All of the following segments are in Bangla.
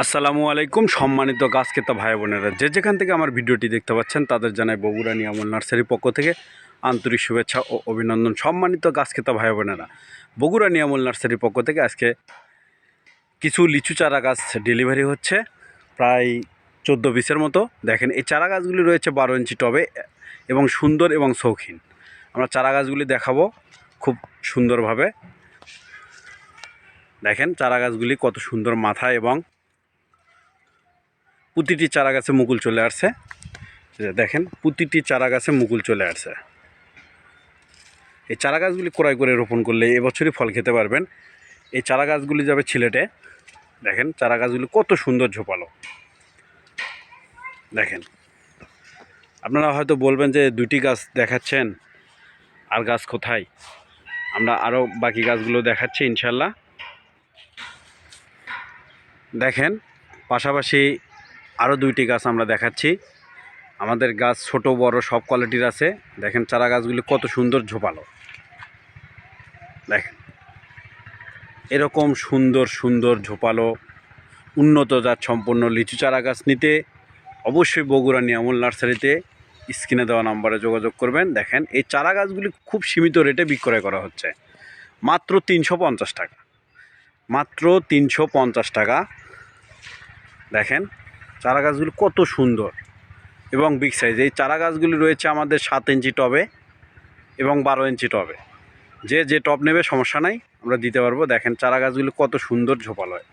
আসসালামু আলাইকুম সম্মানিত গাছ ক্রেতা ভাই বোনেরা, যে যেখান থেকে আমার ভিডিওটি দেখতে পাচ্ছেন তাদের জানাই বগুড়া নিয়ামল নার্সারির পক্ষ থেকে আন্তরিক শুভেচ্ছা ও অভিনন্দন। সম্মানিত গাছ ক্রেতা ভাই বোনেরা, বগুড়া নিয়ামল নার্সারির পক্ষ থেকে আজকে কিছু লিচু চারা গাছ ডেলিভারি হচ্ছে, প্রায় 14 পিসের মতো। দেখেন, এই চারা গাছগুলি রয়েছে 12 ইঞ্চি টবে এবং সুন্দর এবং শৌখিন। আমরা চারা গাছগুলি দেখাবো খুব সুন্দরভাবে। দেখেন চারা গাছগুলি কত সুন্দর মাথা, এবং প্রতিটি চারা গাছে মুকুল চলে আসছে। দেখেন, প্রতিটি চারা গাছে মুকুল চলে আসছে। এই চারা গাছগুলি ক্রয় করে রোপণ করলে এবছরই ফল খেতে পারবেন। এই চারা গাছগুলি যাবে সিলেটে। দেখেন চারা গাছগুলি কত সুন্দর ঝোপালো। দেখেন, আপনারা হয়তো বলবেন যে দুটি গাছ দেখাচ্ছেন, আর গাছ কোথায়? আমরা আরও বাকি গাছগুলো দেখাচ্ছি ইনশাল্লাহ। দেখেন, পাশাপাশি আরও দুইটি গাছ আমরা দেখাচ্ছি। আমাদের গাছ ছোট বড় সব কোয়ালিটির আছে। দেখেন চারা গাছগুলি কত সুন্দর ঝোপালো। দেখেন, এরকম সুন্দর সুন্দর ঝোপালো উন্নত জাত সম্পন্ন লিচু চারা গাছ নিতে অবশ্যই বগুড়া নিয়ামল নার্সারিতে স্ক্রিনে দেওয়া নম্বরে যোগাযোগ করবেন। দেখেন, এই চারা গাছগুলি খুব সীমিত রেটে বিক্রয় করা হচ্ছে, মাত্র 350 টাকা, মাত্র 350 টাকা। দেখেন চারা গাছগুলি কত সুন্দর এবং বিগ সাইজ। এই চারা গাছগুলি রয়েছে আমাদের 7 ইঞ্চি টবে এবং 12 ইঞ্চি টবে। যে টব নেবে সমস্যা নাই, আমরা দিতে পারবো। দেখেন চারা গাছগুলি কত সুন্দর ঝোপালো হয়।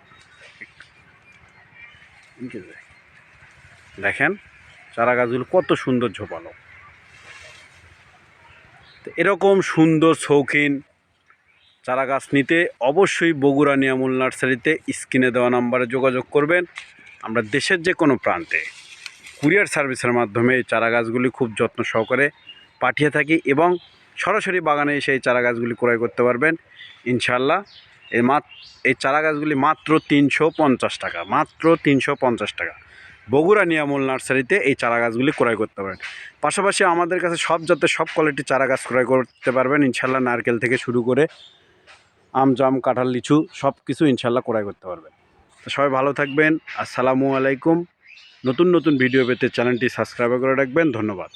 দেখেন চারা গাছগুলো কত সুন্দর ঝোপালো। তো এরকম সুন্দর শৌখিন চারা গাছ নিতে অবশ্যই বগুড়া নিয়ামল নার্সারিতে স্ক্রিনে দেওয়া নাম্বারে যোগাযোগ করবেন। আমরা দেশের যে কোনো প্রান্তে কুরিয়ার সার্ভিসের মাধ্যমে এই চারা গাছগুলি খুব যত্ন সহকারে পাঠিয়ে থাকি, এবং সরাসরি বাগানে এসে এই চারা গাছগুলি ক্রয় করতে পারবেন ইনশাল্লাহ। এই চারা গাছগুলি মাত্র 350 টাকা, মাত্র 350 টাকা। বগুড়া নিয়ামল নার্সারিতে এই চারা গাছগুলি ক্রয় করতে পারেন। পাশাপাশি আমাদের কাছে সব জাতের সব কোয়ালিটির চারা গাছ ক্রয় করতে পারবেন ইনশাল্লাহ। নারকেল থেকে শুরু করে আম জাম কাঁঠাল লিচু সব কিছু ইনশাল্লাহ ক্রয় করতে পারবেন। তো সবাই ভালো থাকবেন। আসসালামু আলাইকুম। নতুন নতুন ভিডিও পেতে চ্যানেলটি সাবস্ক্রাইব করে রাখবেন। ধন্যবাদ।